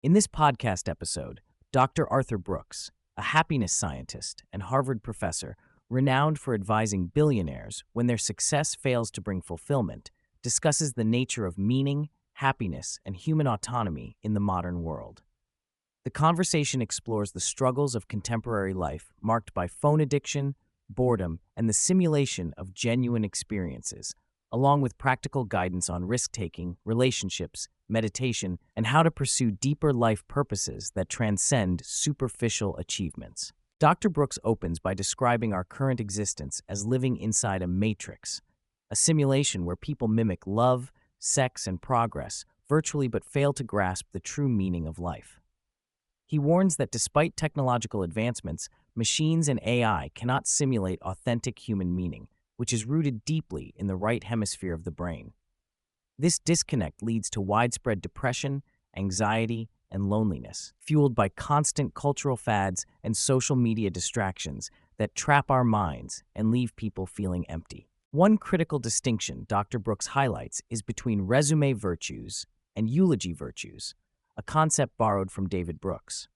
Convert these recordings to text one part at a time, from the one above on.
In this podcast episode, Dr. Arthur Brooks, a happiness scientist and Harvard professor renowned for advising billionaires when their success fails to bring fulfillment, discusses the nature of meaning, happiness, and human autonomy in the modern world. The conversation explores the struggles of contemporary life marked by phone addiction, boredom, and the simulation of genuine experiences, along with practical guidance on risk-taking, relationships, meditation, and how to pursue deeper life purposes that transcend superficial achievements. Dr. Brooks opens by describing our current existence as living inside a matrix, a simulation where people mimic love, sex, and progress virtually but fail to grasp the true meaning of life. He warns that despite technological advancements, machines and AI cannot simulate authentic human meaning, which is rooted deeply in the right hemisphere of the brain. This disconnect leads to widespread depression, anxiety, and loneliness, fueled by constant cultural fads and social media distractions that trap our minds and leave people feeling empty. One critical distinction Dr. Brooks highlights is between resume virtues and eulogy virtues, a concept borrowed from David Brooks.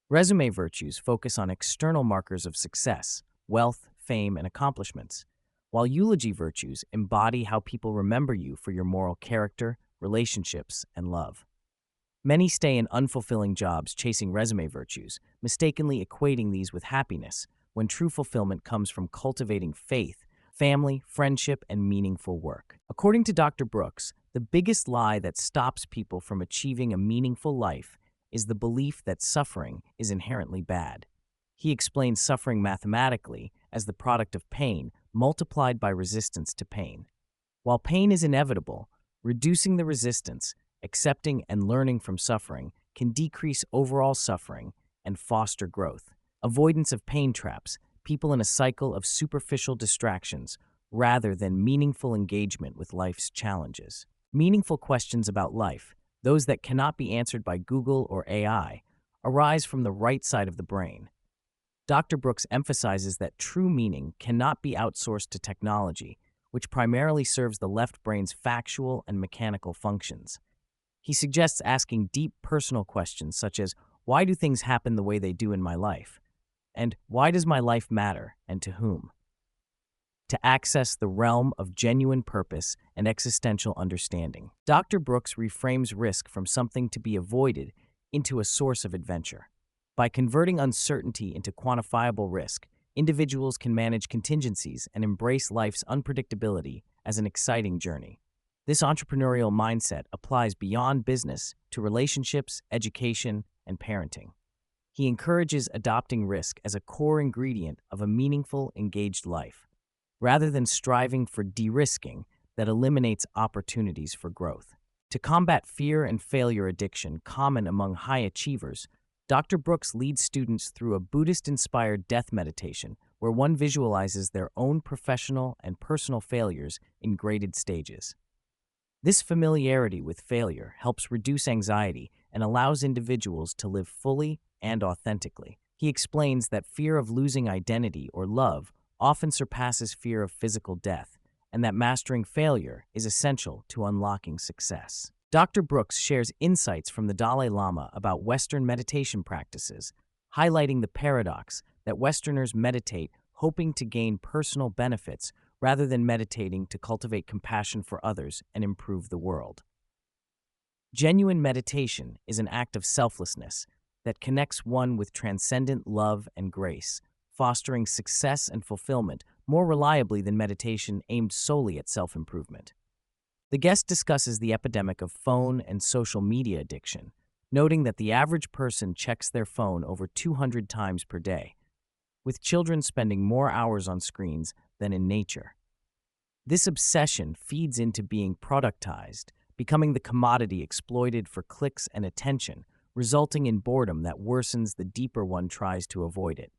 Resume virtues focus on external markers of success, wealth, fame, and accomplishments, while eulogy virtues embody how people remember you for your moral character, relationships, and love. Many stay in unfulfilling jobs chasing resume virtues, mistakenly equating these with happiness, when true fulfillment comes from cultivating faith, family, friendship, and meaningful work. According to Dr. Brooks, the biggest lie that stops people from achieving a meaningful life is the belief that suffering is inherently bad. He explains suffering mathematically as the product of pain multiplied by resistance to pain. While pain is inevitable, reducing the resistance, accepting and learning from suffering can decrease overall suffering and foster growth. Avoidance of pain traps people in a cycle of superficial distractions rather than meaningful engagement with life's challenges. Meaningful questions about life, those that cannot be answered by Google or AI, arise from the right side of the brain. Dr. Brooks emphasizes that true meaning cannot be outsourced to technology, which primarily serves the left brain's factual and mechanical functions. He suggests asking deep personal questions such as, why do things happen the way they do in my life? And why does my life matter, and to whom? To access the realm of genuine purpose and existential understanding, Dr. Brooks reframes risk from something to be avoided into a source of adventure. By converting uncertainty into quantifiable risk, individuals can manage contingencies and embrace life's unpredictability as an exciting journey. This entrepreneurial mindset applies beyond business to relationships, education, and parenting. He encourages adopting risk as a core ingredient of a meaningful, engaged life, rather than striving for de-risking that eliminates opportunities for growth. To combat fear and failure addiction common among high achievers, Dr. Brooks leads students through a Buddhist-inspired death meditation where one visualizes their own professional and personal failures in graded stages. This familiarity with failure helps reduce anxiety and allows individuals to live fully and authentically. He explains that fear of losing identity or love often surpasses fear of physical death, and that mastering failure is essential to unlocking success. Dr. Brooks shares insights from the Dalai Lama about Western meditation practices, highlighting the paradox that Westerners meditate hoping to gain personal benefits rather than meditating to cultivate compassion for others and improve the world. Genuine meditation is an act of selflessness that connects one with transcendent love and grace, fostering success and fulfillment more reliably than meditation aimed solely at self-improvement. The guest discusses the epidemic of phone and social media addiction, noting that the average person checks their phone over 200 times per day, with children spending more hours on screens than in nature. This obsession feeds into being productized, becoming the commodity exploited for clicks and attention, resulting in boredom that worsens the deeper one tries to avoid it.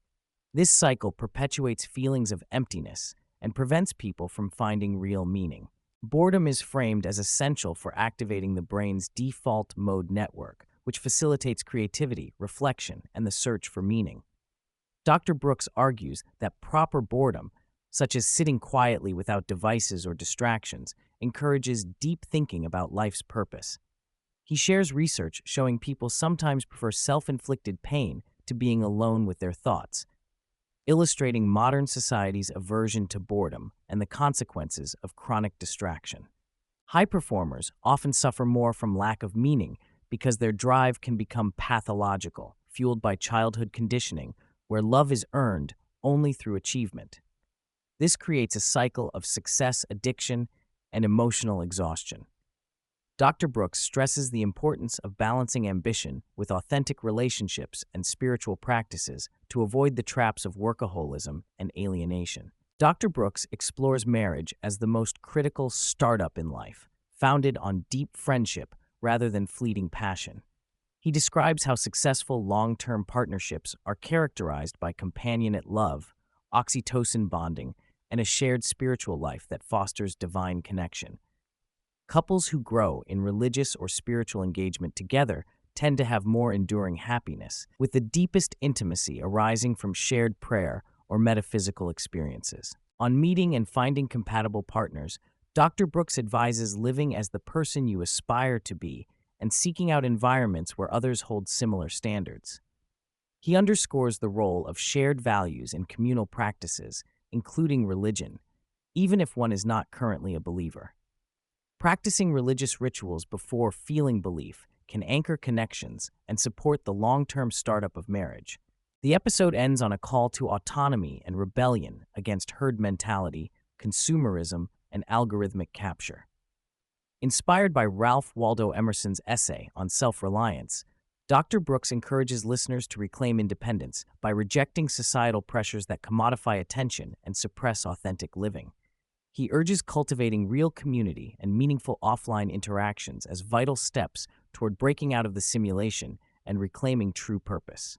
This cycle perpetuates feelings of emptiness and prevents people from finding real meaning. Boredom is framed as essential for activating the brain's default mode network, which facilitates creativity, reflection, and the search for meaning. Dr. Brooks argues that proper boredom, such as sitting quietly without devices or distractions, encourages deep thinking about life's purpose. He shares research showing people sometimes prefer self-inflicted pain to being alone with their thoughts, illustrating modern society's aversion to boredom and the consequences of chronic distraction. High performers often suffer more from lack of meaning because their drive can become pathological, fueled by childhood conditioning, where love is earned only through achievement. This creates a cycle of success addiction and emotional exhaustion. Dr. Brooks stresses the importance of balancing ambition with authentic relationships and spiritual practices to avoid the traps of workaholism and alienation. Dr. Brooks explores marriage as the most critical startup in life, founded on deep friendship rather than fleeting passion. He describes how successful long-term partnerships are characterized by companionate love, oxytocin bonding, and a shared spiritual life that fosters divine connection. Couples who grow in religious or spiritual engagement together tend to have more enduring happiness, with the deepest intimacy arising from shared prayer or metaphysical experiences. On meeting and finding compatible partners, Dr. Brooks advises living as the person you aspire to be and seeking out environments where others hold similar standards. He underscores the role of shared values in communal practices, including religion, even if one is not currently a believer. Practicing religious rituals before feeling belief can anchor connections and support the long-term startup of marriage. The episode ends on a call to autonomy and rebellion against herd mentality, consumerism, and algorithmic capture. Inspired by Ralph Waldo Emerson's essay on self-reliance, Dr. Brooks encourages listeners to reclaim independence by rejecting societal pressures that commodify attention and suppress authentic living. He urges cultivating real community and meaningful offline interactions as vital steps toward breaking out of the simulation and reclaiming true purpose.